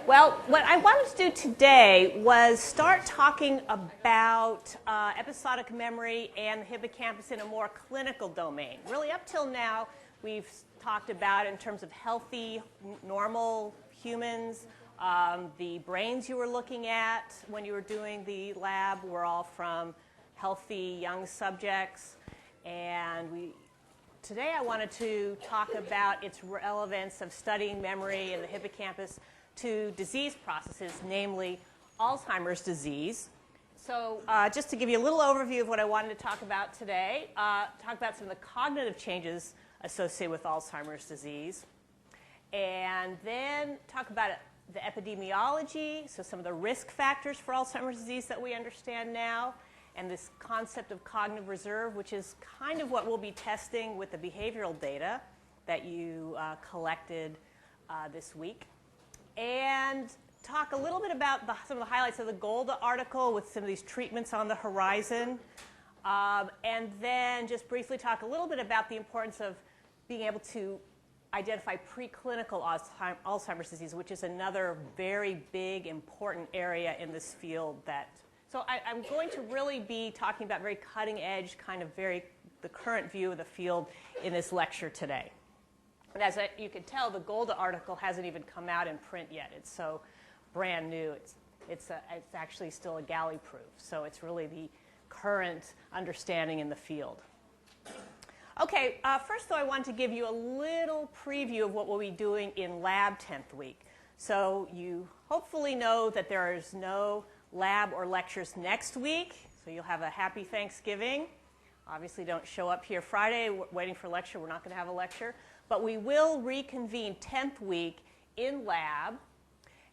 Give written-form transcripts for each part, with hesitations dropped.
Well, what I wanted to do today was start talking about episodic memory and the hippocampus in a more clinical domain. Really, up till now, we've talked about it in terms of healthy, normal humans. The brains you were looking at when you were doing the lab were all from healthy young subjects. And today I wanted to talk about its relevance of studying memory in the hippocampus to disease processes, namely Alzheimer's disease. So just to give you a little overview of what I wanted to talk about today, talk about some of the cognitive changes associated with Alzheimer's disease, and then talk about the epidemiology, so some of the risk factors for Alzheimer's disease that we understand now, and this concept of cognitive reserve, which is kind of what we'll be testing with the behavioral data that you collected this week. And talk a little bit about some of the highlights of the Golda article with some of these treatments on the horizon. And then just briefly talk a little bit about the importance of being able to identify preclinical Alzheimer's disease, which is another very big, important area in this field. So I'm going to really be talking about very cutting edge, kind of the current view of the field in this lecture today. And as you can tell, the Golda article hasn't even come out in print yet. It's so brand new. It's actually still a galley proof. So it's really the current understanding in the field. Okay, first though, I want to give you a little preview of what we'll be doing in lab 10th week. So you hopefully know that there is no lab or lectures next week. So you'll have a happy Thanksgiving. Obviously don't show up here Friday waiting for a lecture. We're not going to have a lecture. But we will reconvene 10th week in lab.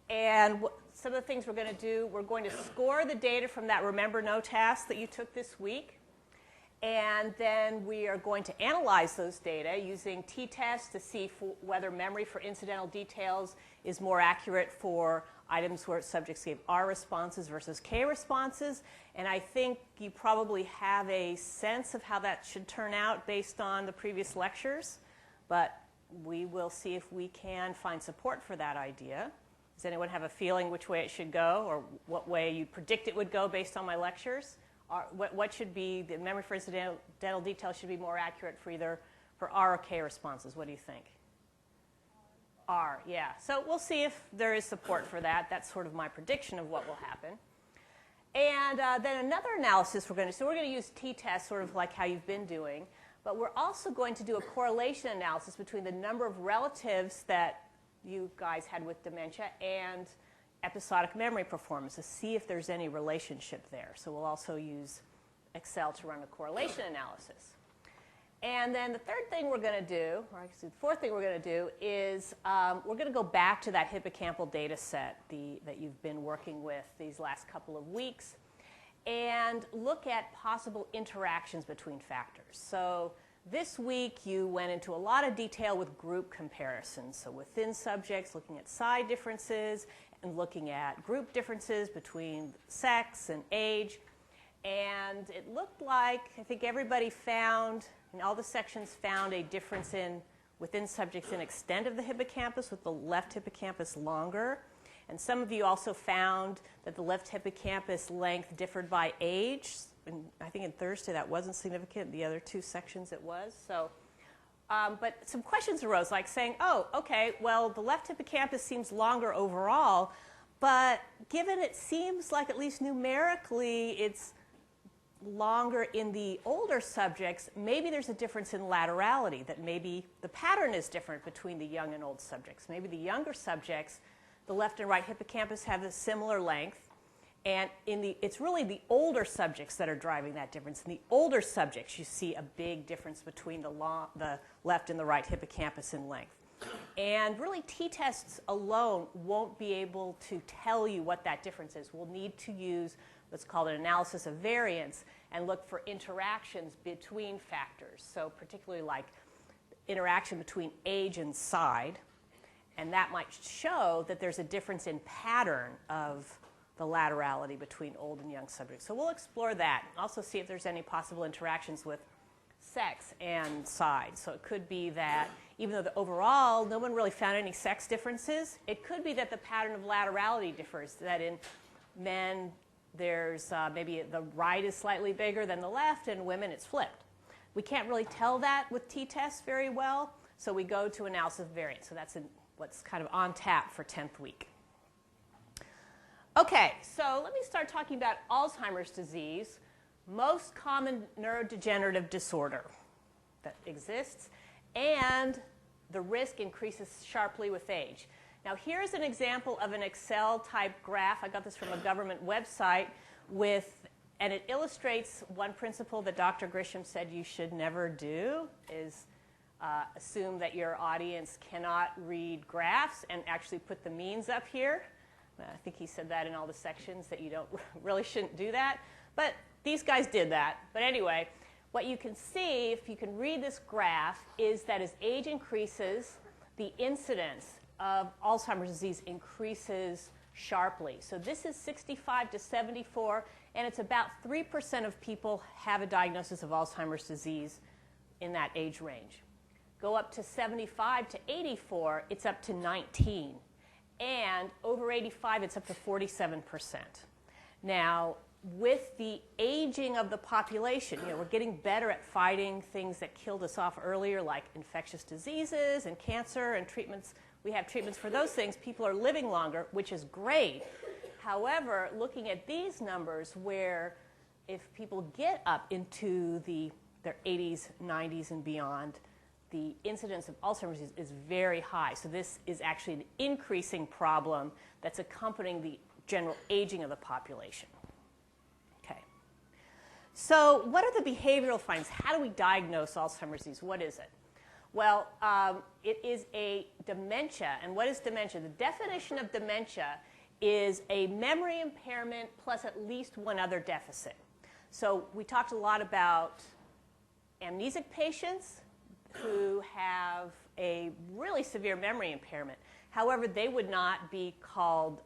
And some of the things we're going to do, we're going to score the data from that Remember No task that you took this week. And then we are going to analyze those data using t-tests to see whether memory for incidental details is more accurate for items where subjects gave R responses versus K responses. And I think you probably have a sense of how that should turn out based on the previous lectures. But we will see if we can find support for that idea. Does anyone have a feeling which way it should go, or what way you predict it would go based on my lectures? What should be the memory for incidental details should be more accurate for R or K responses? What do you think? R, yeah. So we'll see if there is support for that. That's sort of my prediction of what will happen. And then another analysis we're going to do. So we're going to use t-tests, sort of like how you've been doing. But we're also going to do a correlation analysis between the number of relatives that you guys had with dementia and episodic memory performance to see if there's any relationship there. So we'll also use Excel to run a correlation analysis. And then the third thing we're going to do, or actually the fourth thing we're going to do, is we're going to go back to that hippocampal data set that you've been working with these last couple of weeks and look at possible interactions between factors. So this week you went into a lot of detail with group comparisons. So within subjects, looking at side differences and looking at group differences between sex and age. And it looked like, I think everybody found, in all the sections found a difference within subjects in extent of the hippocampus, with the left hippocampus longer. And some of you also found that the left hippocampus length differed by age. And I think in Thursday that wasn't significant. The other two sections it was. So, but some questions arose, like saying, oh, okay, well, the left hippocampus seems longer overall, but given it seems like at least numerically it's longer in the older subjects, maybe there's a difference in laterality, that maybe the pattern is different between the young and old subjects. Maybe the younger subjects, the left and right hippocampus have a similar length, and it's really the older subjects that are driving that difference. In the older subjects, you see a big difference between the left and the right hippocampus in length. And really, t-tests alone won't be able to tell you what that difference is. We'll need to use what's called an analysis of variance and look for interactions between factors. So particularly like interaction between age and side. And that might show that there's a difference in pattern of the laterality between old and young subjects. So we'll explore that. Also see if there's any possible interactions with sex and size. So it could be that even though overall no one really found any sex differences, it could be that the pattern of laterality differs, that in men there's maybe the right is slightly bigger than the left, and women it's flipped. We can't really tell that with t-tests very well, so we go to analysis of variance. So that's what's kind of on tap for 10th week. Okay, so let me start talking about Alzheimer's disease, most common neurodegenerative disorder that exists, and the risk increases sharply with age. Now here's an example of an Excel type graph. I got this from a government website and it illustrates one principle that Dr. Grisham said you should never do is assume that your audience cannot read graphs and actually put the means up here. I think he said that in all the sections that you really shouldn't do that. But these guys did that. But anyway, what you can see, if you can read this graph, is that as age increases, the incidence of Alzheimer's disease increases sharply. So this is 65 to 74, and it's about 3% of people have a diagnosis of Alzheimer's disease in that age range. Go up to 75 to 84, it's up to 19. And over 85, it's up to 47%. Now, with the aging of the population, we're getting better at fighting things that killed us off earlier, like infectious diseases and cancer and treatments. We have treatments for those things. People are living longer, which is great. However, looking at these numbers where if people get up into their 80s, 90s, and beyond, the incidence of Alzheimer's disease is very high. So this is actually an increasing problem that's accompanying the general aging of the population. Okay. So what are the behavioral findings? How do we diagnose Alzheimer's disease? What is it? Well, it is a dementia. And what is dementia? The definition of dementia is a memory impairment plus at least one other deficit. So we talked a lot about amnesic patients who have a really severe memory impairment. However, they would not be called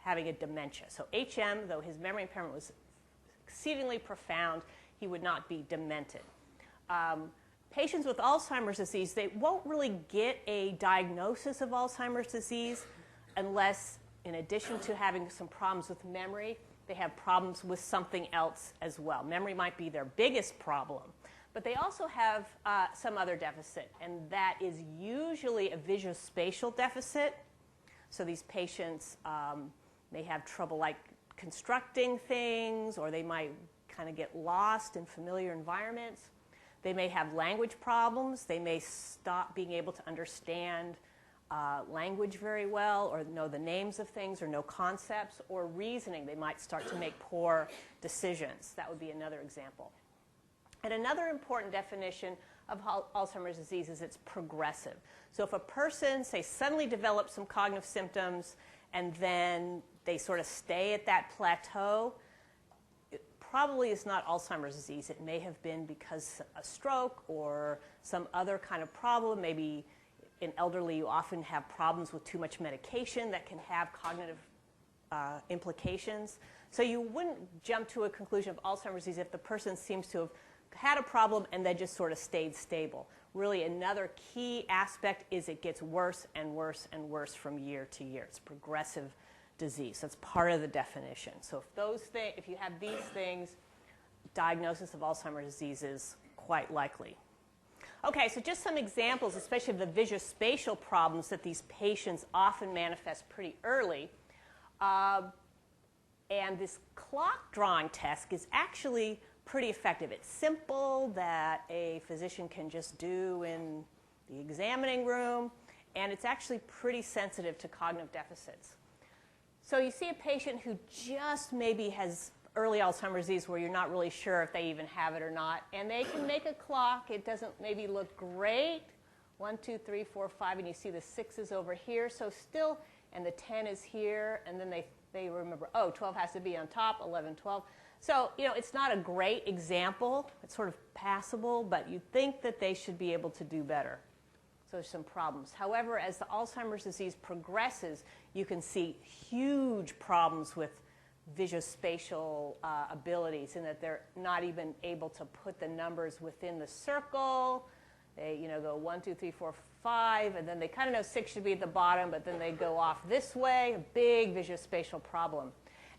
having a dementia. So HM, though his memory impairment was exceedingly profound, he would not be demented. Patients with Alzheimer's disease, they won't really get a diagnosis of Alzheimer's disease unless, in addition to having some problems with memory, they have problems with something else as well. Memory might be their biggest problem, but they also have some other deficit, and that is usually a visuospatial deficit. So these patients may have trouble like constructing things, or they might kind of get lost in familiar environments. They may have language problems. They may stop being able to understand language very well, or know the names of things, or know concepts, or reasoning. They might start to make poor decisions. That would be another example. And another important definition of Alzheimer's disease is it's progressive. So if a person, say, suddenly develops some cognitive symptoms and then they sort of stay at that plateau, it probably is not Alzheimer's disease. It may have been because a stroke or some other kind of problem. Maybe in elderly you often have problems with too much medication that can have cognitive implications. So you wouldn't jump to a conclusion of Alzheimer's disease if the person seems to have had a problem and then just sort of stayed stable. Really, another key aspect is it gets worse and worse and worse from year to year. It's progressive disease. That's part of the definition. So if you have these things, diagnosis of Alzheimer's disease is quite likely. Okay, so just some examples, especially of the visuospatial problems that these patients often manifest pretty early. And this clock drawing test is actually pretty effective. It's simple, that a physician can just do in the examining room, and it's actually pretty sensitive to cognitive deficits. So you see a patient who just maybe has early Alzheimer's disease where you're not really sure if they even have it or not, and they can make a clock. It doesn't maybe look great. 1, 2, 3, 4, 5, and you see the 6 is over here. So still, and the 10 is here, and then they remember, oh, 12 has to be on top, 11, 12. So, it's not a great example. It's sort of passable, but you'd think that they should be able to do better. So there's some problems. However, as the Alzheimer's disease progresses, you can see huge problems with visuospatial abilities, in that they're not even able to put the numbers within the circle. They go 1, 2, 3, 4, 5, and then they kind of know 6 should be at the bottom, but then they go off this way, a big visuospatial problem.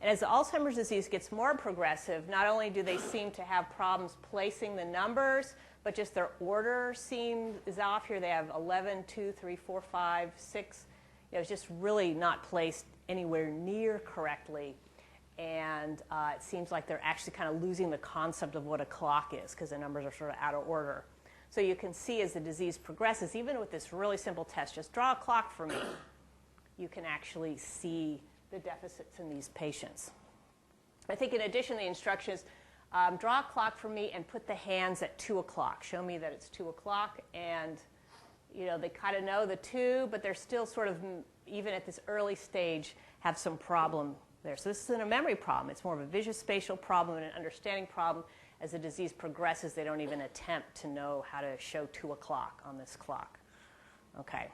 And as the Alzheimer's disease gets more progressive, not only do they seem to have problems placing the numbers, but just their order is off here. They have 11, 2, 3, 4, 5, 6. It's just really not placed anywhere near correctly. And it seems like they're actually kind of losing the concept of what a clock is, because the numbers are sort of out of order. So you can see as the disease progresses, even with this really simple test, just draw a clock for me, you can actually see the deficits in these patients. I think in addition, the instructions, draw a clock for me and put the hands at 2 o'clock. Show me that it's 2 o'clock. And they kind of know the 2, but they're still sort of, even at this early stage, have some problem there. So this isn't a memory problem. It's more of a visuospatial problem and an understanding problem. As the disease progresses, they don't even attempt to know how to show 2 o'clock on this clock. Okay.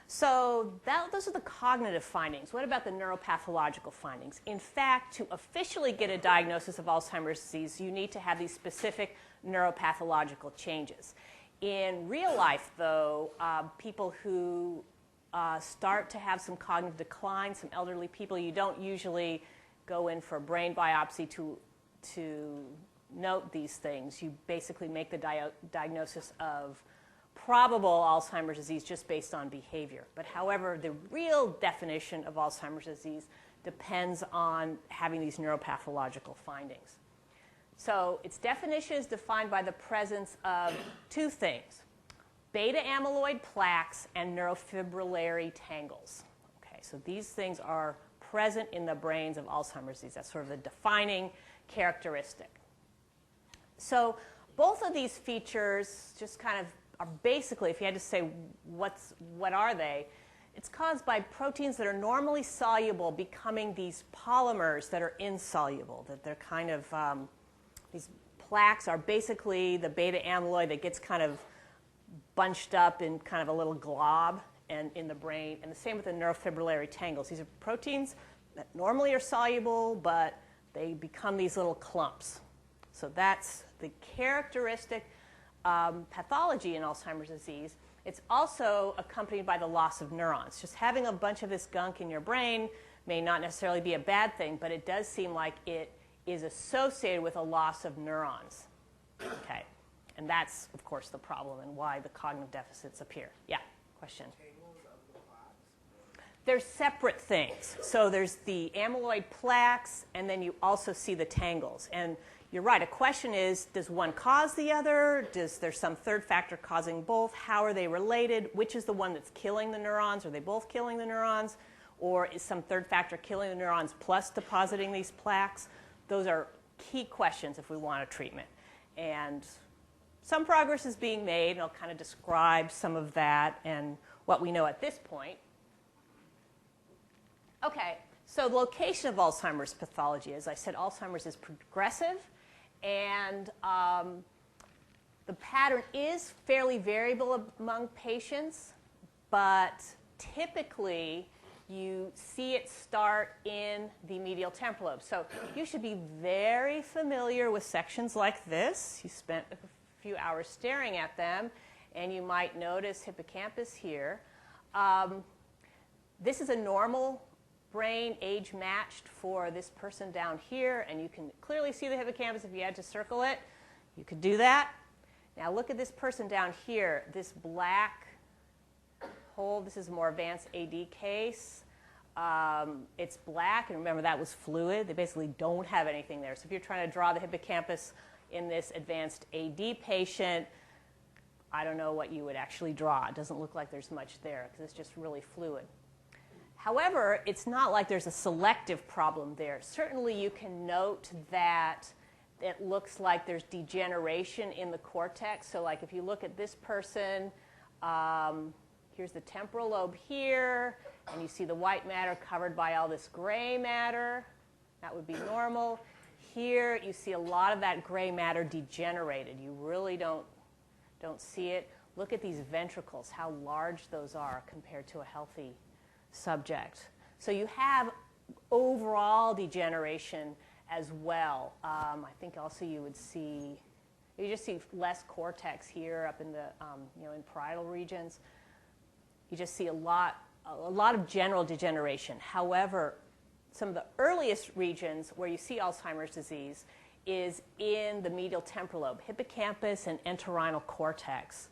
So those are the cognitive findings. What about the neuropathological findings? In fact, to officially get a diagnosis of Alzheimer's disease, you need to have these specific neuropathological changes. In real life, though, people who start to have some cognitive decline, some elderly people, you don't usually go in for a brain biopsy to note these things. You basically make the diagnosis of probable Alzheimer's disease just based on behavior. But however, the real definition of Alzheimer's disease depends on having these neuropathological findings. So its definition is defined by the presence of 2 things: beta amyloid plaques and neurofibrillary tangles. Okay, so these things are present in the brains of Alzheimer's disease. That's sort of the defining characteristic. So both of these features just kind of are basically, if you had to say what are they, it's caused by proteins that are normally soluble becoming these polymers that are insoluble, that they're kind of, these plaques are basically the beta amyloid that gets kind of bunched up in kind of a little glob and in the brain, and the same with the neurofibrillary tangles. These are proteins that normally are soluble, but they become these little clumps. So that's the characteristic pathology in Alzheimer's disease. It's also accompanied by the loss of neurons. Just having a bunch of this gunk in your brain may not necessarily be a bad thing, but it does seem like it is associated with a loss of neurons. Okay. And that's, of course, the problem and why the cognitive deficits appear. Yeah, question? Tangles of the plaques? They're separate things. So there's the amyloid plaques, and then you also see the tangles. And you're right. A question is, does one cause the other? Is there some third factor causing both? How are they related? Which is the one that's killing the neurons? Are they both killing the neurons? Or is some third factor killing the neurons plus depositing these plaques? Those are key questions if we want a treatment. And some progress is being made, and I'll kind of describe some of that and what we know at this point. Okay, so the location of Alzheimer's pathology. As I said, Alzheimer's is progressive, and the pattern is fairly variable among patients, but typically you see it start in the medial temporal lobe. So you should be very familiar with sections like this. You spent a few hours staring at them, and you might notice hippocampus here. This is a normal brain, age matched for this person down here, and you can clearly see the hippocampus if you had to circle it. You could do that. Now look at this person down here, this black hole. This is a more advanced AD case. It's black, and remember that was fluid. They basically don't have anything there. So if you're trying to draw the hippocampus in this advanced AD patient, I don't know what you would actually draw. It doesn't look like there's much there because it's just really fluid. However, it's not like there's a selective problem there. Certainly you can note that it looks like there's degeneration in the cortex. So like if you look at this person, here's the temporal lobe here, and you see the white matter covered by all this gray matter. That would be normal. Here you see a lot of that gray matter degenerated. You really don't see it. Look at these ventricles, how large those are compared to a healthy subject. So you have overall degeneration as well. I think also you just see less cortex here up in the, in parietal regions. You just see a lot of general degeneration. However, some of the earliest regions where you see Alzheimer's disease is in the medial temporal lobe, hippocampus and entorhinal cortex.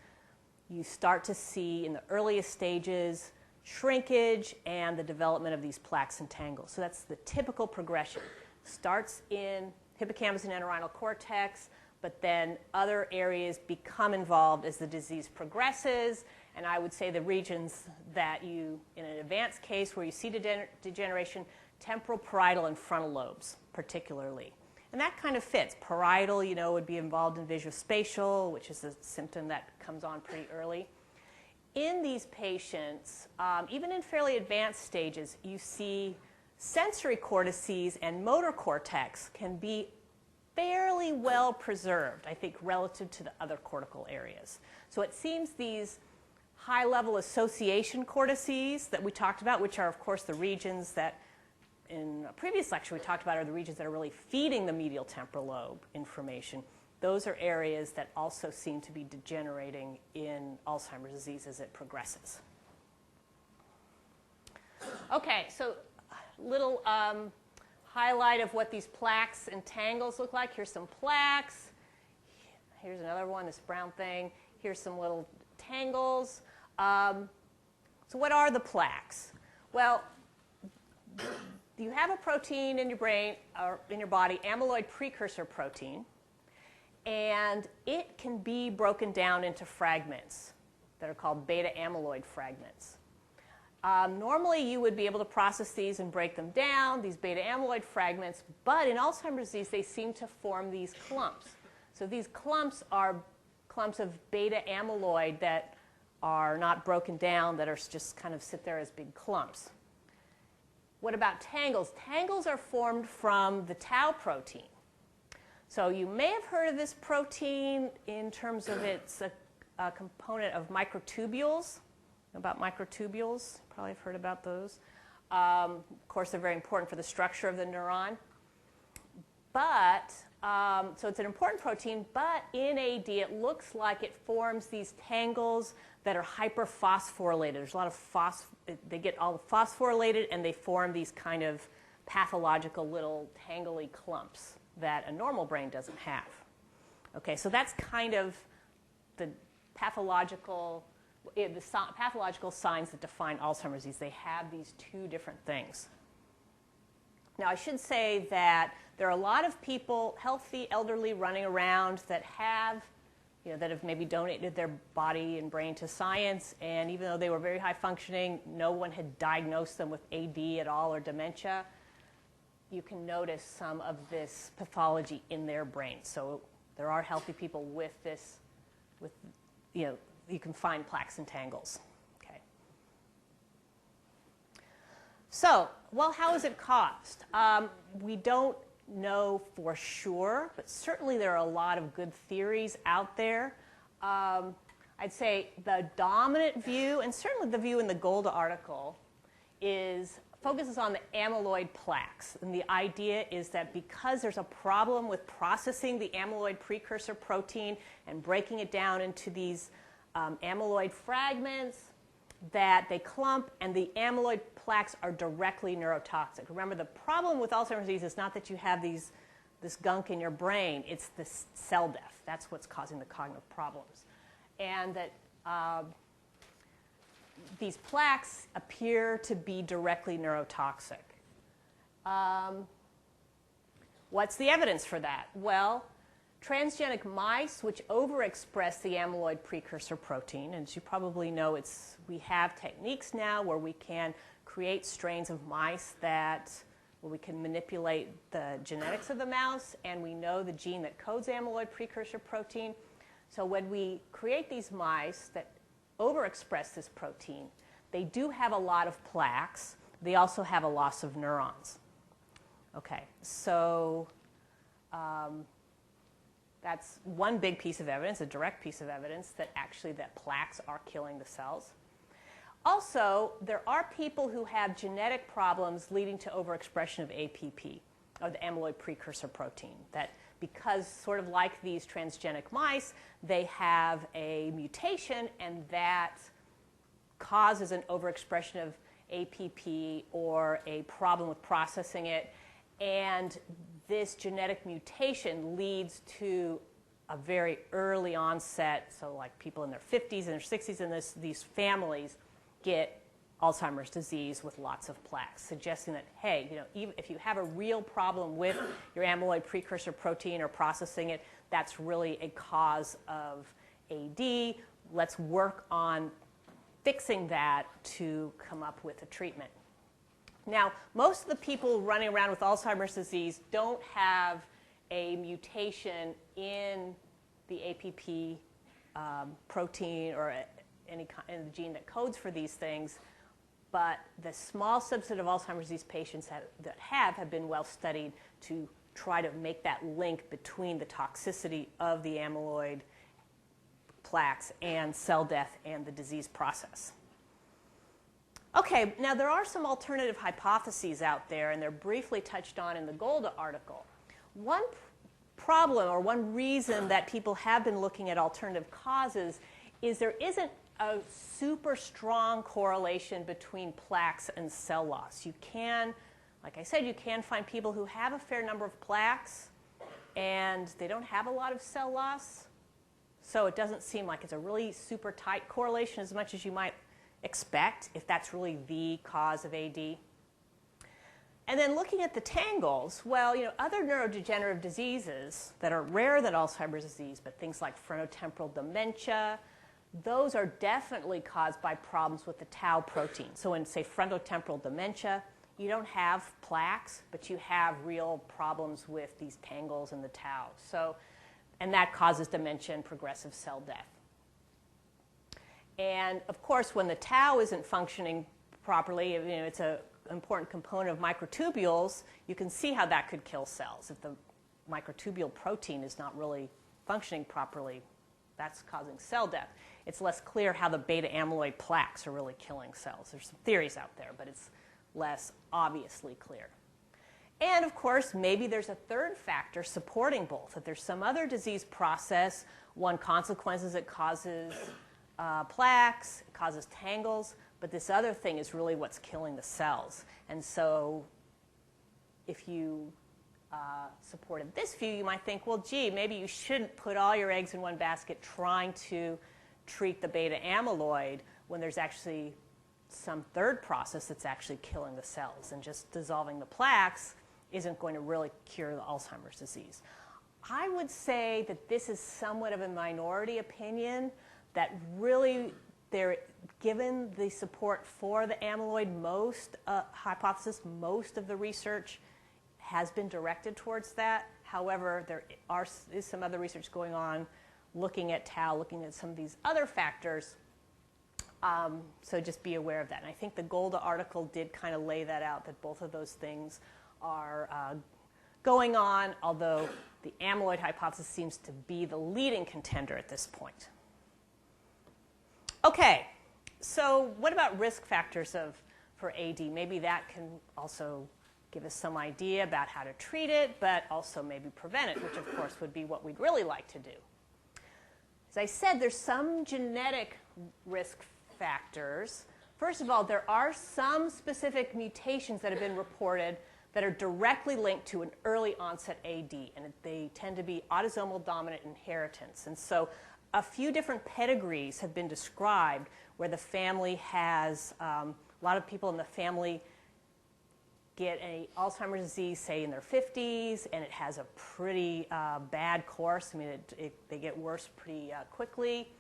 You start to see in the earliest stages shrinkage and the development of these plaques and tangles. So that's the typical progression. Starts in hippocampus and entorhinal cortex, but then other areas become involved as the disease progresses. And I would say the regions that you, in an advanced case where you see degeneration, temporal, parietal, and frontal lobes particularly. And that kind of fits. Parietal, would be involved in visuospatial, which is a symptom that comes on pretty early. In these patients, even in fairly advanced stages, you see sensory cortices and motor cortex can be fairly well preserved, I think, relative to the other cortical areas. So it seems these high-level association cortices that we talked about, which are, of course, the regions that in a previous lecture we talked about are the regions that are really feeding the medial temporal lobe information. Those are areas that also seem to be degenerating in Alzheimer's disease as it progresses. Okay, so little highlight of what these plaques and tangles look like. Here's some plaques. Here's another one, this brown thing. Here's some little tangles. So what are the plaques? Well, you have a protein in your brain or in your body, amyloid precursor protein, and it can be broken down into fragments that are called beta amyloid fragments. Normally, you would be able to process these and break them down, these beta amyloid fragments, but in Alzheimer's disease, they seem to form these clumps. So these clumps are clumps of beta amyloid that are not broken down, that are just kind of sit there as big clumps. What about tangles? Tangles are formed from the tau protein. So you may have heard of this protein in terms of it's a component of microtubules. About microtubules, probably have heard about those. Of course, they're very important for the structure of the neuron. But, so it's an important protein, but in AD it looks like it forms these tangles that are hyperphosphorylated. There's a lot of they get all phosphorylated and they form these kind of pathological little tangly clumps that a normal brain doesn't have. Okay, so that's kind of the pathological signs that define Alzheimer's disease. They have these two different things. Now, I should say that there are a lot of people, healthy, elderly, running around that have, that have maybe donated their body and brain to science, and even though they were very high functioning, no one had diagnosed them with AD at all or dementia. You can notice some of this pathology in their brain. So there are healthy people with this, you can find plaques and tangles. Okay. So, well, how is it caused? We don't know for sure, but certainly there are a lot of good theories out there. I'd say the dominant view, and certainly the view in the Golda article, focuses on the amyloid plaques. And the idea is that because there's a problem with processing the amyloid precursor protein and breaking it down into these amyloid fragments, that they clump, and the amyloid plaques are directly neurotoxic. Remember, the problem with Alzheimer's disease is not that you have this gunk in your brain, it's the cell death. That's what's causing the cognitive problems. And that these plaques appear to be directly neurotoxic. What's the evidence for that? Well, transgenic mice, which overexpress the amyloid precursor protein, and as you probably know, we have techniques now where we can create strains of mice where we can manipulate the genetics of the mouse, and we know the gene that codes amyloid precursor protein. So when we create these mice that overexpress this protein, they do have a lot of plaques. They also have a loss of neurons. Okay, so that's one big piece of evidence, a direct piece of evidence that actually that plaques are killing the cells. Also, there are people who have genetic problems leading to overexpression of APP, or the amyloid precursor protein, that because sort of like these transgenic mice, they have a mutation and that causes an overexpression of APP or a problem with processing it. And this genetic mutation leads to a very early onset, so like people in their 50s and their 60s in these families get Alzheimer's disease with lots of plaques, suggesting that, hey, even if you have a real problem with your amyloid precursor protein or processing it, that's really a cause of AD. Let's work on fixing that to come up with a treatment. Now, most of the people running around with Alzheimer's disease don't have a mutation in the APP protein or any kind of gene that codes for these things. But the small subset of Alzheimer's disease patients that have been well studied to try to make that link between the toxicity of the amyloid plaques and cell death and the disease process. Okay, now there are some alternative hypotheses out there, and they're briefly touched on in the Golda article. One problem or one reason that people have been looking at alternative causes is there isn't a super strong correlation between plaques and cell loss. You can, like I said, you can find people who have a fair number of plaques and they don't have a lot of cell loss. So it doesn't seem like it's a really super tight correlation as much as you might expect if that's really the cause of AD. And then looking at the tangles, well, other neurodegenerative diseases that are rarer than Alzheimer's disease, but things like frontotemporal dementia, those are definitely caused by problems with the tau protein. So in, say, frontotemporal dementia, you don't have plaques, but you have real problems with these tangles and the tau. So, and that causes dementia and progressive cell death. And of course, when the tau isn't functioning properly, it's an important component of microtubules, you can see how that could kill cells. If the microtubule protein is not really functioning properly, that's causing cell death. It's less clear how the beta amyloid plaques are really killing cells. There's some theories out there, but it's less obviously clear. And of course, maybe there's a third factor supporting both. If there's some other disease process, one consequence is it causes plaques, it causes tangles, but this other thing is really what's killing the cells. And so if you supported this view, you might think, well, gee, maybe you shouldn't put all your eggs in one basket trying to treat the beta amyloid when there's actually some third process that's actually killing the cells, and just dissolving the plaques isn't going to really cure the Alzheimer's disease. I would say that this is somewhat of a minority opinion, that really given the support for the amyloid hypothesis, most of the research has been directed towards that. However, there is some other research going on looking at tau, looking at some of these other factors. So just be aware of that. And I think the Golda article did kind of lay that out, that both of those things are going on, although the amyloid hypothesis seems to be the leading contender at this point. Okay, so what about risk factors for AD? Maybe that can also give us some idea about how to treat it, but also maybe prevent it, which of course would be what we'd really like to do. As I said, there's some genetic risk factors. First of all, there are some specific mutations that have been reported that are directly linked to an early onset AD, and they tend to be autosomal dominant inheritance. And so a few different pedigrees have been described where the family has, a lot of people in the family get an Alzheimer's disease, say, in their 50s, and it has a pretty bad course. I mean, they get worse pretty quickly.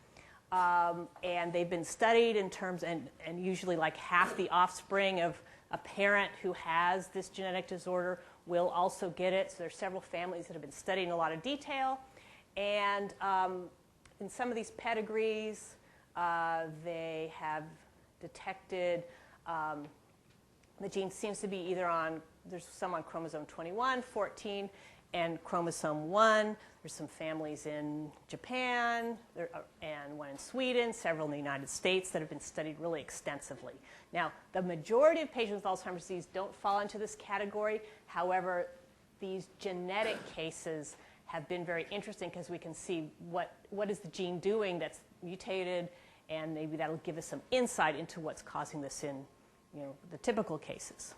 And they've been studied in terms, and usually like half the offspring of a parent who has this genetic disorder will also get it. So there's several families that have been studied in a lot of detail. And in some of these pedigrees, they have detected the gene seems to be either on, there's some on chromosome 21, 14, and chromosome 1. There's some families in Japan and one in Sweden, several in the United States that have been studied really extensively. Now, the majority of patients with Alzheimer's disease don't fall into this category. However, these genetic cases have been very interesting because we can see what is the gene doing that's mutated, and maybe that'll give us some insight into what's causing this in the typical cases.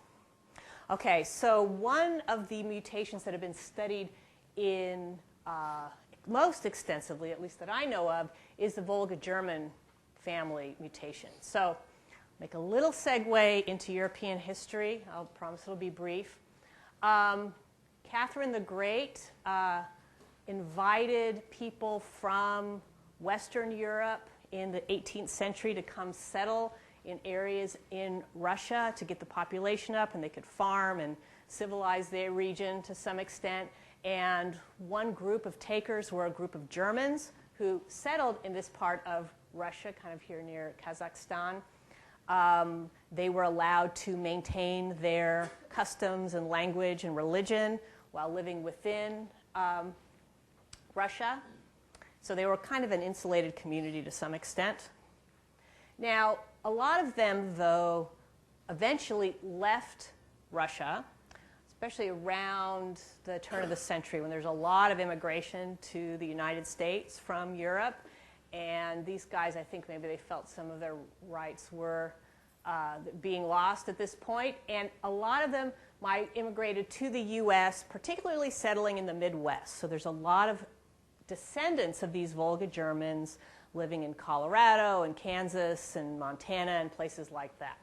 Okay, so one of the mutations that have been studied in most extensively, at least that I know of, is the Volga-German family mutation. So make a little segue into European history. I'll promise it'll be brief. Catherine the Great invited people from Western Europe in the 18th century to come settle in areas in Russia to get the population up, and they could farm and civilize their region to some extent. And one group of takers were a group of Germans who settled in this part of Russia, kind of here near Kazakhstan. They were allowed to maintain their customs and language and religion while living within Russia. So they were kind of an insulated community to some extent. Now, a lot of them, though, eventually left Russia, especially around the turn of the century when there's a lot of immigration to the United States from Europe. And these guys, I think maybe they felt some of their rights were being lost at this point. And a lot of them immigrated to the U.S., particularly settling in the Midwest. So there's a lot of descendants of these Volga Germans living in Colorado and Kansas and Montana and places like that.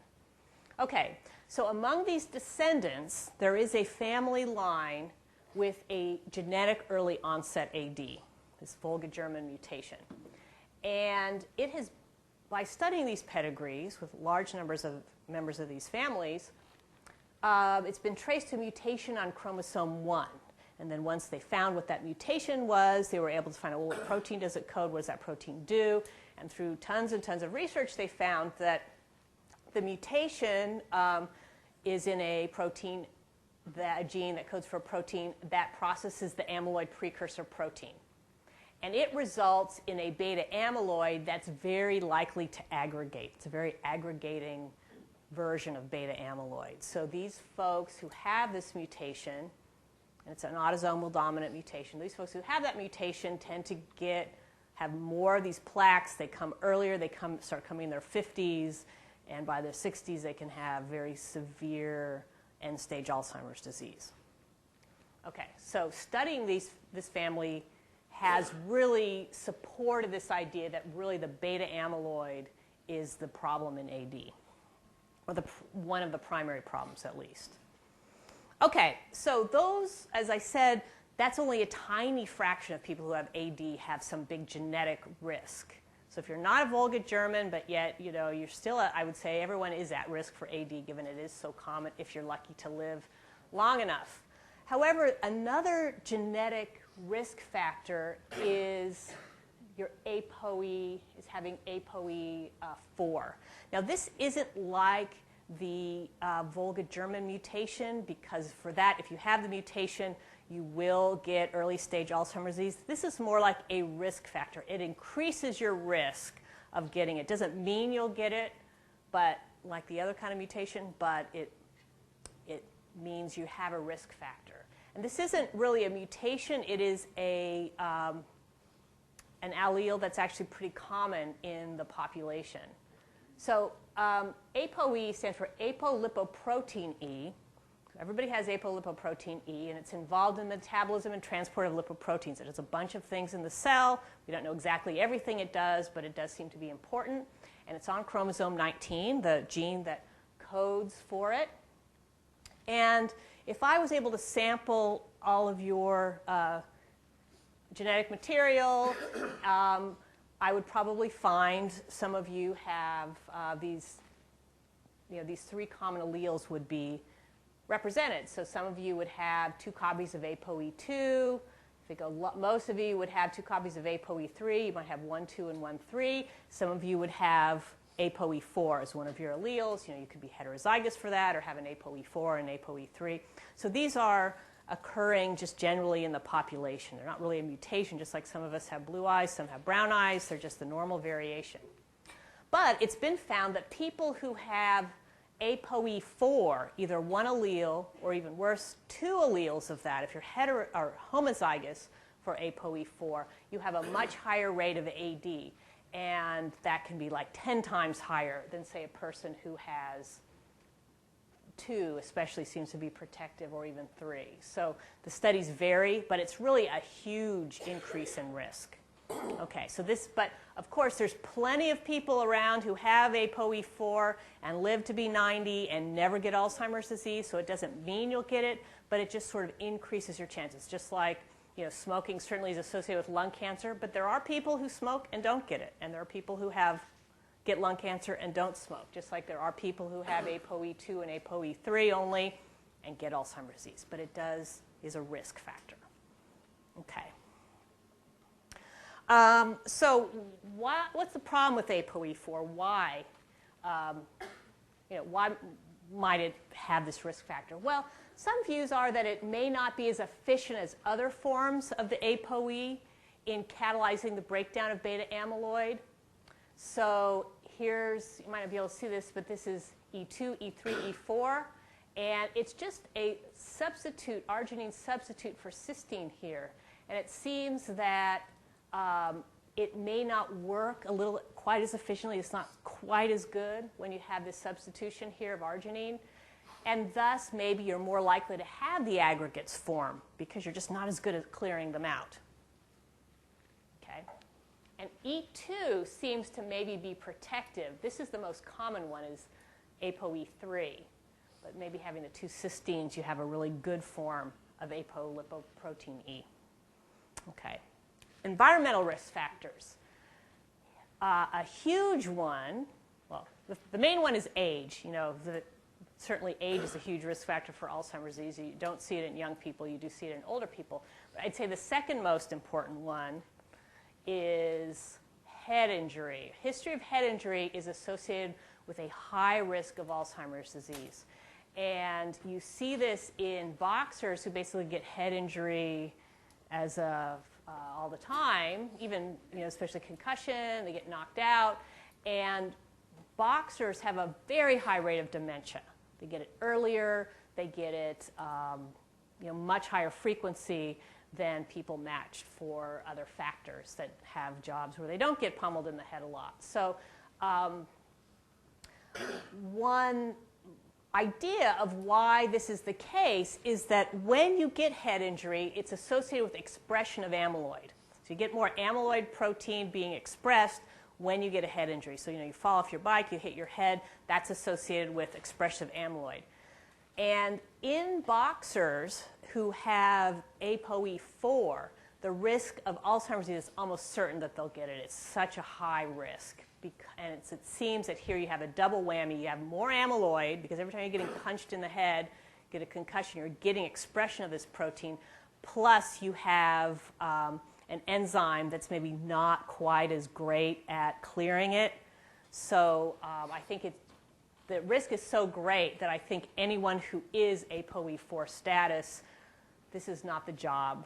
Okay, so among these descendants, there is a family line with a genetic early onset AD, this Volga German mutation. And it has, by studying these pedigrees with large numbers of members of these families, it's been traced to a mutation on chromosome 1. And then once they found what that mutation was, they were able to find out, well, what protein does it code? What does that protein do? And through tons and tons of research, they found that the mutation is in a protein, a gene that codes for a protein that processes the amyloid precursor protein. And it results in a beta amyloid that's very likely to aggregate. It's a very aggregating version of beta amyloid. So these folks who have this mutation, and it's an autosomal dominant mutation, these folks who have that mutation tend to have more of these plaques. They come earlier. They start coming in their 50s. And by their 60s, they can have very severe end-stage Alzheimer's disease. Okay, so studying this family has really supported this idea that really the beta amyloid is the problem in AD, or one of the primary problems at least. Okay, so those, as I said, that's only a tiny fraction of people who have AD have some big genetic risk. So if you're not a Volga German, but yet you're still, I would say everyone is at risk for AD, given it is so common if you're lucky to live long enough. However, another genetic risk factor is your ApoE, is having ApoE4. Now, this isn't like the Volga German mutation, because for that, if you have the mutation, you will get early stage Alzheimer's disease. This is more like a risk factor. It increases your risk of getting it. Doesn't mean you'll get it, but like the other kind of mutation, but it means you have a risk factor. And this isn't really a mutation. It is an allele that's actually pretty common in the population. So ApoE stands for apolipoprotein E. Everybody has apolipoprotein E, and it's involved in the metabolism and transport of lipoproteins. It does a bunch of things in the cell. We don't know exactly everything it does, but it does seem to be important. And it's on chromosome 19, the gene that codes for it. And if I was able to sample all of your genetic material, I would probably find some of you have these three common alleles would be represented. So some of you would have 2 copies of ApoE2. I think most of you would have 2 copies of ApoE3. You might have 1, 2, and 1, 3. Some of you would have ApoE4 as one of your alleles. You could be heterozygous for that or have an ApoE4 and ApoE3. So these are occurring just generally in the population. They're not really a mutation, just like some of us have blue eyes, some have brown eyes. They're just the normal variation. But it's been found that people who have ApoE4, either one allele or even worse, two alleles of that, if you're or homozygous for ApoE4, you have a much higher rate of AD. And that can be like 10 times higher than, say, a person who has 2, especially, seems to be protective, or even 3. So the studies vary, but it's really a huge increase in risk. Okay, so but of course there's plenty of people around who have ApoE4 and live to be 90 and never get Alzheimer's disease, so it doesn't mean you'll get it, but it just sort of increases your chances. Just like, you know, smoking certainly is associated with lung cancer, but there are people who smoke and don't get it, and there are people who get lung cancer and don't smoke, just like there are people who have ApoE2 and ApoE3 only and get Alzheimer's disease, but it is a risk factor. Okay. So what's the problem with ApoE4? Why? Why might it have this risk factor? Well, some views are that it may not be as efficient as other forms of the ApoE in catalyzing the breakdown of beta amyloid. So you might not be able to see this, but this is E2, E3, E4, and it's just a substitute, arginine substitute for cysteine here. And it seems that it may not work quite as efficiently. It's not quite as good when you have this substitution here of arginine. And thus, maybe you're more likely to have the aggregates form because you're just not as good at clearing them out. Okay? And E2 seems to maybe be protective. This is the most common one, is ApoE3. But maybe having the two cysteines, you have a really good form of apolipoprotein E. Okay. Environmental risk factors. A huge one, well, the main one is age. Certainly age is a huge risk factor for Alzheimer's disease. You don't see it in young people. You do see it in older people. But I'd say the second most important one is head injury. History of head injury is associated with a high risk of Alzheimer's disease. And you see this in boxers who basically get head injury all the time, even, especially concussion, they get knocked out. And boxers have a very high rate of dementia. They get it earlier, they get it much higher frequency than people matched for other factors that have jobs where they don't get pummeled in the head a lot. So one idea of why this is the case is that when you get head injury, it's associated with expression of amyloid. So you get more amyloid protein being expressed when you get a head injury. So you fall off your bike, you hit your head, that's associated with expression of amyloid. And in boxers who have ApoE4, the risk of Alzheimer's disease is almost certain that they'll get it. It's such a high risk. And it seems that here you have a double whammy. You have more amyloid, because every time you're getting punched in the head, get a concussion, you're getting expression of this protein, plus you have an enzyme that's maybe not quite as great at clearing it. So I think the risk is so great that I think anyone who is ApoE4 status, this is not the job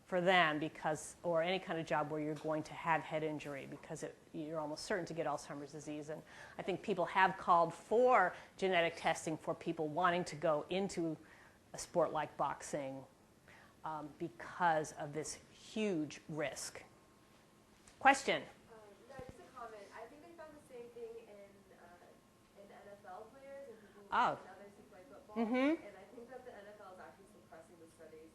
for them, or any kind of job where you're going to have head injury, because you're almost certain to get Alzheimer's disease. And I think people have called for genetic testing for people wanting to go into a sport like boxing because of this huge risk. Question? No, just a comment. I think they found the same thing in NFL players and people and others who play football. And I think that the NFL is actually suppressing the studies.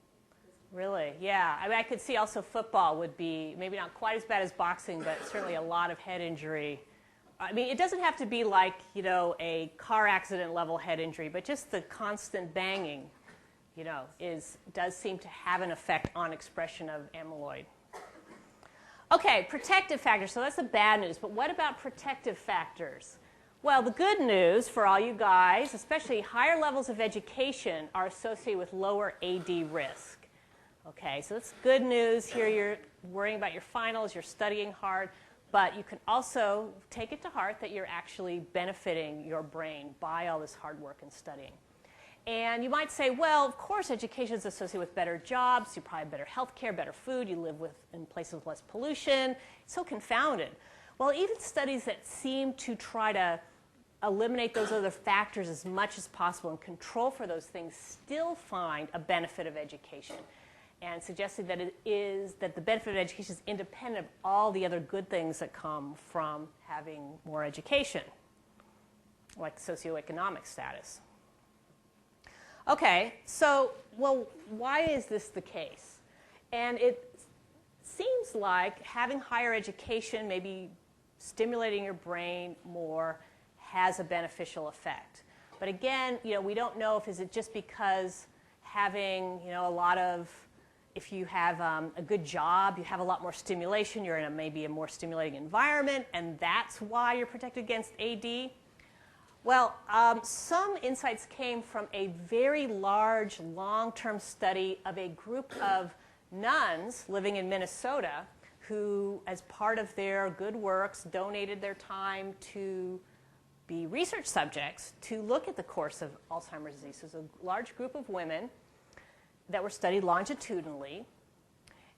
Really? Yeah. I mean, I could see also football would be maybe not quite as bad as boxing, but certainly a lot of head injury. I mean, it doesn't have to be like, a car accident level head injury, but just the constant banging, does seem to have an effect on expression of amyloid. Okay, protective factors. So that's the bad news. But what about protective factors? Well, the good news for all you guys, especially higher levels of education, are associated with lower AD risk. Okay, so that's good news. Here you're worrying about your finals, you're studying hard, but you can also take it to heart that you're actually benefiting your brain by all this hard work and studying. And you might say, well, of course, education is associated with better jobs. You probably have better health care, better food. You live in places with less pollution. It's so confounded. Well, even studies that seem to try to eliminate those other factors as much as possible and control for those things still find a benefit of education, and suggesting that the benefit of education is independent of all the other good things that come from having more education, like socioeconomic status. Okay, so, well, why is this the case? And it seems like having higher education, maybe stimulating your brain more, has a beneficial effect. But again, we don't know if is it just because having, if you have a good job, you have a lot more stimulation, you're in maybe a more stimulating environment, and that's why you're protected against AD. Well, some insights came from a very large, long-term study of a group of nuns living in Minnesota who, as part of their good works, donated their time to be research subjects to look at the course of Alzheimer's disease. So it was a large group of women that were studied longitudinally.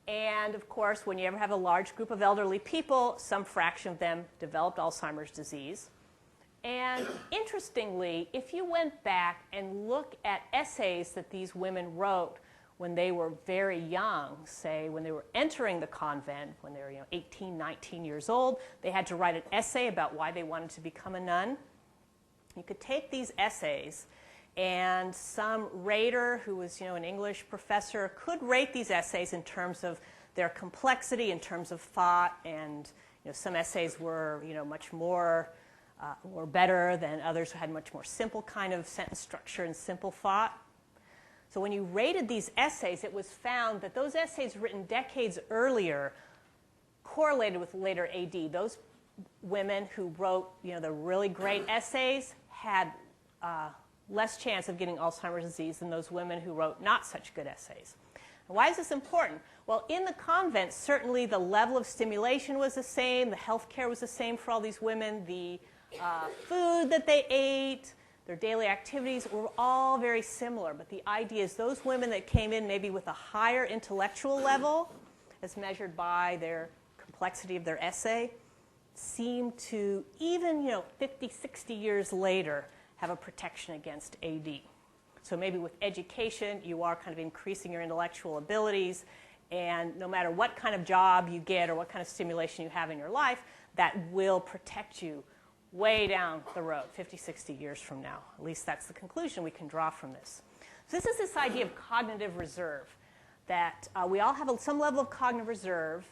And, of course, when you ever have a large group of elderly people, some fraction of them developed Alzheimer's disease. And interestingly, if you went back and look at essays that these women wrote when they were very young, say when they were entering the convent, when they were 18, 19 years old, they had to write an essay about why they wanted to become a nun. You could take these essays, and some rater who was an English professor could rate these essays in terms of their complexity, in terms of thought, and some essays were much more or better than others who had much more simple kind of sentence structure and simple thought. So when you rated these essays, it was found that those essays written decades earlier correlated with later AD. Those women who wrote the really great essays had less chance of getting Alzheimer's disease than those women who wrote not such good essays. And why is this important? Well, in the convent, certainly the level of stimulation was the same, the health care was the same for all these women, the food that they ate, their daily activities were all very similar. But the idea is those women that came in maybe with a higher intellectual level, as measured by their complexity of their essay, seem to, even 50, 60 years later, have a protection against AD. So maybe with education, you are kind of increasing your intellectual abilities, and no matter what kind of job you get or what kind of stimulation you have in your life, that will protect you way down the road, 50, 60 years from now. At least that's the conclusion we can draw from this. So this is this idea of cognitive reserve, that we all have some level of cognitive reserve,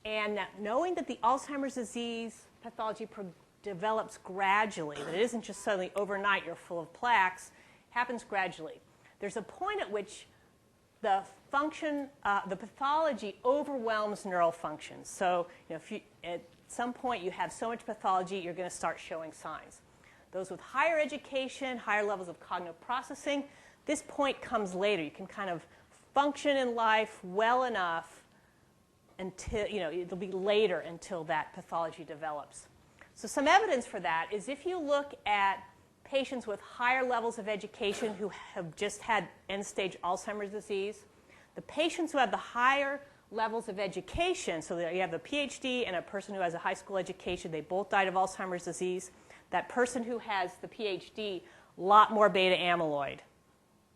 and that knowing that the Alzheimer's disease pathology develops gradually, that it isn't just suddenly overnight you're full of plaques, happens gradually. There's a point at which the function, the pathology overwhelms neural functions. So if you, at some point you have so much pathology, you're going to start showing signs. Those with higher education, higher levels of cognitive processing, this point comes later. You can kind of function in life well enough until, it'll be later until that pathology develops. So some evidence for that is if you look at patients with higher levels of education who have just had end-stage Alzheimer's disease, the patients who have the higher levels of education, so that you have a PhD and a person who has a high school education, they both died of Alzheimer's disease. That person who has the PhD, a lot more beta amyloid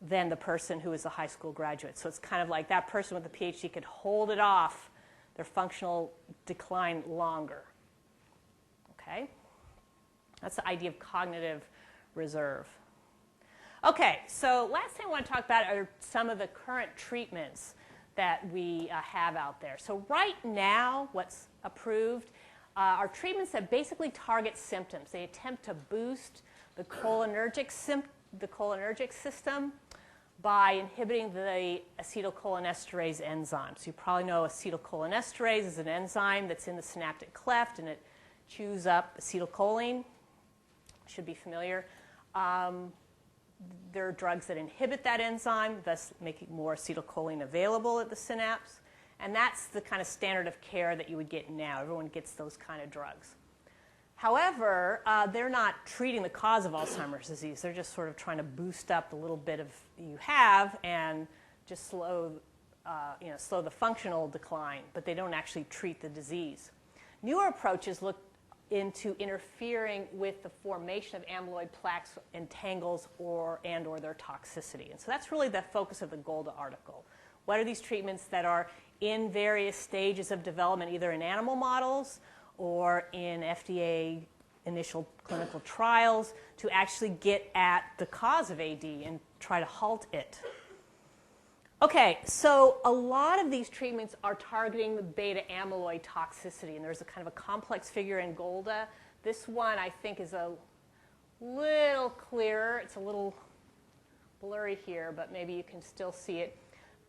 than the person who is a high school graduate. So it's kind of like that person with the PhD could hold it off, their functional decline longer. Okay? That's the idea of cognitive reserve. Okay, so last thing I want to talk about are some of the current treatments that we have out there. So right now, what's approved are treatments that basically target symptoms. They attempt to boost the cholinergic system by inhibiting the acetylcholinesterase enzyme. So you probably know acetylcholinesterase is an enzyme that's in the synaptic cleft, and it chews up acetylcholine. Should be familiar. There are drugs that inhibit that enzyme, thus making more acetylcholine available at the synapse. And that's the kind of standard of care that you would get now. Everyone gets those kind of drugs. However, they're not treating the cause of Alzheimer's disease. They're just sort of trying to boost up the little bit of you have and just slow the functional decline, but they don't actually treat the disease. Newer approaches look into interfering with the formation of amyloid plaques and tangles or their toxicity. And so that's really the focus of the Golda article. What are these treatments that are in various stages of development, either in animal models or in FDA initial clinical trials, to actually get at the cause of AD and try to halt it? Okay, so a lot of these treatments are targeting the beta amyloid toxicity, and there's a kind of a complex figure in Golda. This one I think is a little clearer. It's a little blurry here, but maybe you can still see it.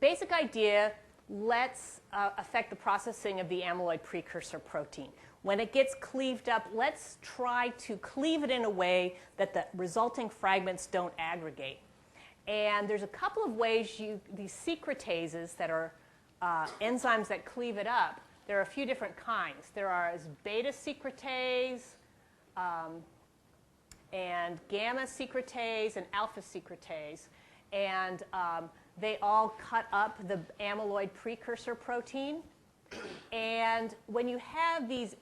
Basic idea, let's affect the processing of the amyloid precursor protein. When it gets cleaved up, let's try to cleave it in a way that the resulting fragments don't aggregate. And there's a couple of ways these secretases that are enzymes that cleave it up, there are a few different kinds. There are beta secretase and gamma secretase and alpha secretase. And they all cut up the amyloid precursor protein. And when you have these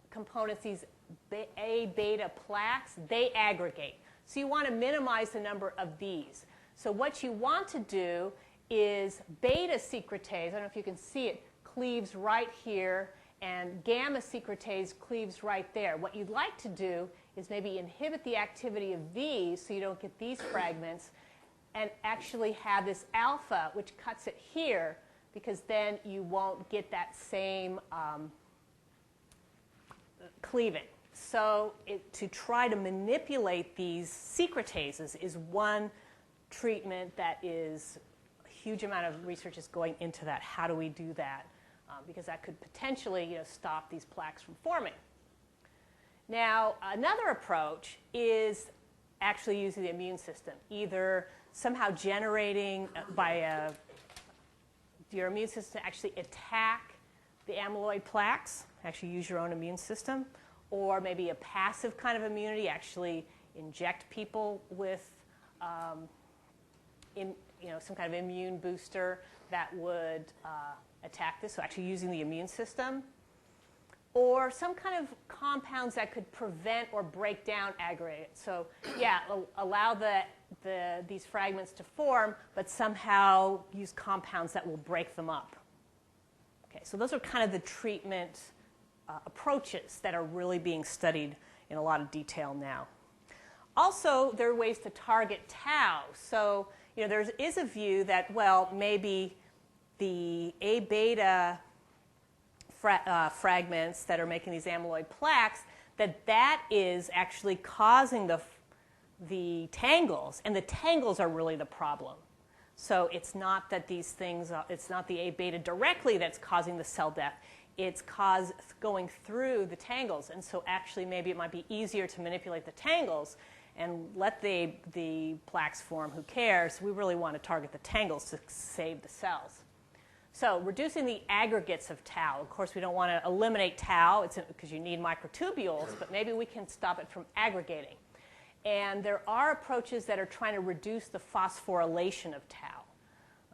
components, these A-beta plaques, they aggregate. So you want to minimize the number of these. So what you want to do is beta secretase, I don't know if you can see it, cleaves right here, and gamma secretase cleaves right there. What you'd like to do is maybe inhibit the activity of these so you don't get these fragments, and actually have this alpha, which cuts it here, because then you won't get that same cleaving. So to try to manipulate these secretases is one treatment that is a huge amount of research is going into that. How do we do that? Because that could potentially stop these plaques from forming. Now, another approach is actually using the immune system, either somehow generating by your immune system to actually attack the amyloid plaques, actually use your own immune system, or maybe a passive kind of immunity, actually inject people with some kind of immune booster that would attack this, so actually using the immune system. Or some kind of compounds that could prevent or break down aggregate. So yeah, allow these fragments to form, but somehow use compounds that will break them up. Okay, so those are kind of the treatment approaches that are really being studied in a lot of detail now. Also, there are ways to target tau. So, there is a view that, well, maybe the A-beta fragments that are making these amyloid plaques, that is actually causing the tangles, and the tangles are really the problem. So it's not that these things, it's not the A-beta directly that's causing the cell death. It's going through the tangles, and so actually maybe it might be easier to manipulate the tangles and let the plaques form. Who cares? We really want to target the tangles to save the cells. So reducing the aggregates of tau. Of course, we don't want to eliminate tau because you need microtubules, but maybe we can stop it from aggregating. And there are approaches that are trying to reduce the phosphorylation of tau.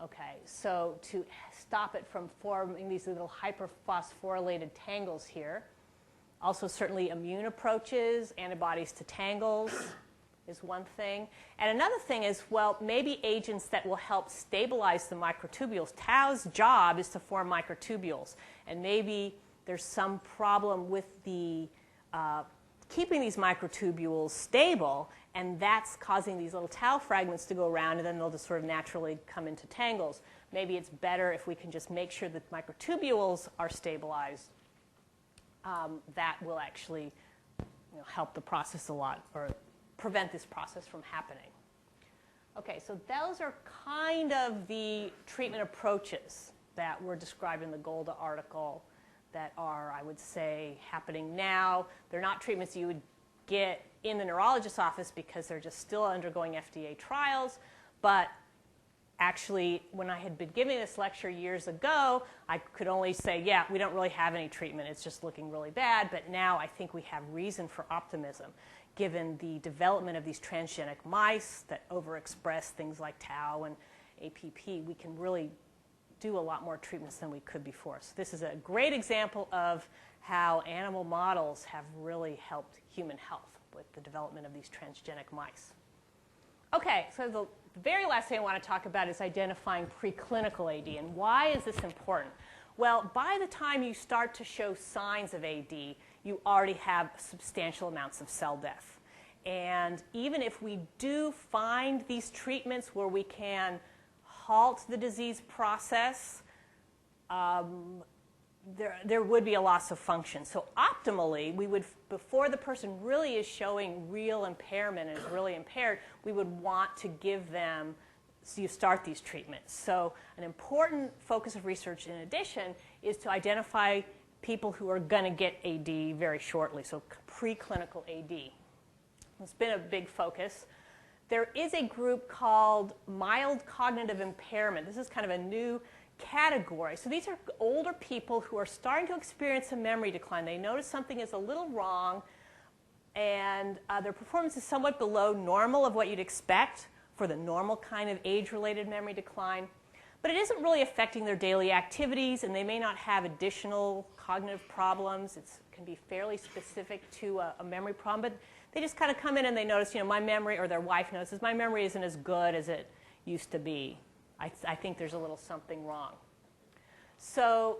Okay, so to stop it from forming these little hyperphosphorylated tangles here. Also, certainly immune approaches, antibodies to tangles is one thing. And another thing is, well, maybe agents that will help stabilize the microtubules. Tau's job is to form microtubules. And maybe there's some problem with the keeping these microtubules stable, and that's causing these little tau fragments to go around, and then they'll just sort of naturally come into tangles. Maybe it's better if we can just make sure that microtubules are stabilized. That will actually help the process a lot, or prevent this process from happening. Okay, so those are kind of the treatment approaches that were described in the Golda article that are, I would say, happening now. They're not treatments you would get in the neurologist's office because they're just still undergoing FDA trials, but actually, when I had been giving this lecture years ago, I could only say, yeah, we don't really have any treatment. It's just looking really bad. But now I think we have reason for optimism, given the development of these transgenic mice that overexpress things like tau and APP. We can really do a lot more treatments than we could before. So this is a great example of how animal models have really helped human health with the development of these transgenic mice. Okay, so the very last thing I want to talk about is identifying preclinical AD. And why is this important? Well, by the time you start to show signs of AD, you already have substantial amounts of cell death. And even if we do find these treatments where we can halt the disease process, there would be a loss of function. So optimally, we would, before the person really is showing real impairment and is really impaired, we would want to give them, so you start these treatments. So an important focus of research in addition is to identify people who are going to get AD very shortly, so preclinical AD. It's been a big focus. There is a group called mild cognitive impairment. This is kind of a new category. So these are older people who are starting to experience a memory decline. They notice something is a little wrong, and their performance is somewhat below normal of what you'd expect for the normal kind of age-related memory decline. But it isn't really affecting their daily activities, and they may not have additional cognitive problems. It can be fairly specific to a memory problem, but they just kind of come in and they notice, my memory, or their wife notices, my memory isn't as good as it used to be. I think there's a little something wrong. So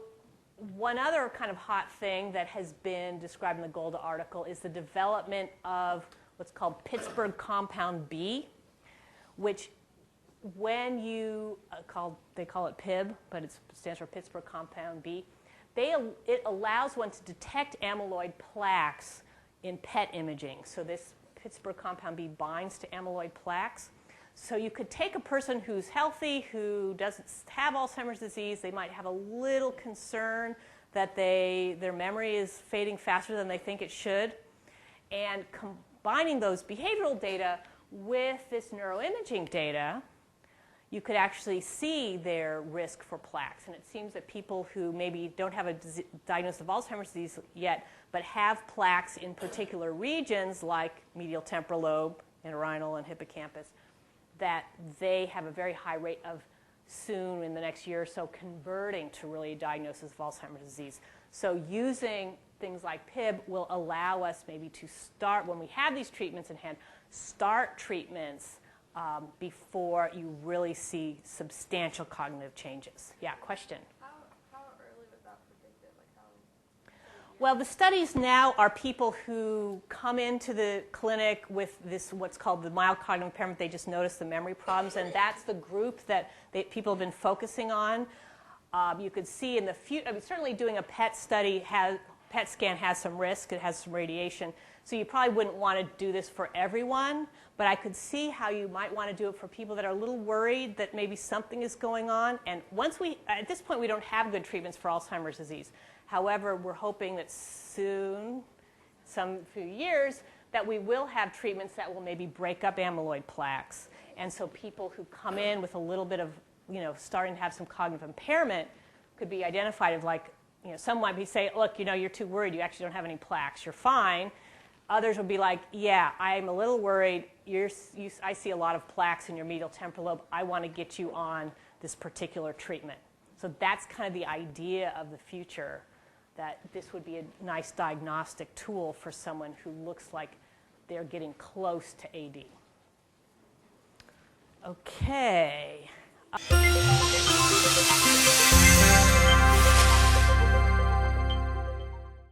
one other kind of hot thing that has been described in the Golda article is the development of what's called Pittsburgh compound B, which when you they call it PIB, but it stands for Pittsburgh compound B, it allows one to detect amyloid plaques in PET imaging. So this Pittsburgh compound B binds to amyloid plaques. So you could take a person who's healthy, who doesn't have Alzheimer's disease. They might have a little concern that their memory is fading faster than they think it should. And combining those behavioral data with this neuroimaging data, you could actually see their risk for plaques. And it seems that people who maybe don't have a diagnosis of Alzheimer's disease yet, but have plaques in particular regions like medial temporal lobe, entorhinal, and hippocampus, that they have a very high rate of soon in the next year or so converting to really a diagnosis of Alzheimer's disease. So using things like PIB will allow us maybe to start, when we have these treatments in hand, start treatments before you really see substantial cognitive changes. Yeah, question? How early was that predicted? Like how? Well, the studies now are people who come into the clinic with this, what's called the mild cognitive impairment. They just notice the memory problems, and that's the group that people have been focusing on. You could see in the future, certainly doing a PET study, PET scan has some risk. It has some radiation. So you probably wouldn't want to do this for everyone, but I could see how you might want to do it for people that are a little worried that maybe something is going on. And at this point, we don't have good treatments for Alzheimer's disease. However, we're hoping that soon, some few years, that we will have treatments that will maybe break up amyloid plaques. And so people who come in with a little bit of, starting to have some cognitive impairment could be identified as like, some might be saying, look, you're too worried. You actually don't have any plaques. You're fine. Others would be like, yeah, I'm a little worried. I see a lot of plaques in your medial temporal lobe. I want to get you on this particular treatment. So that's kind of the idea of the future, that this would be a nice diagnostic tool for someone who looks like they're getting close to AD. Okay.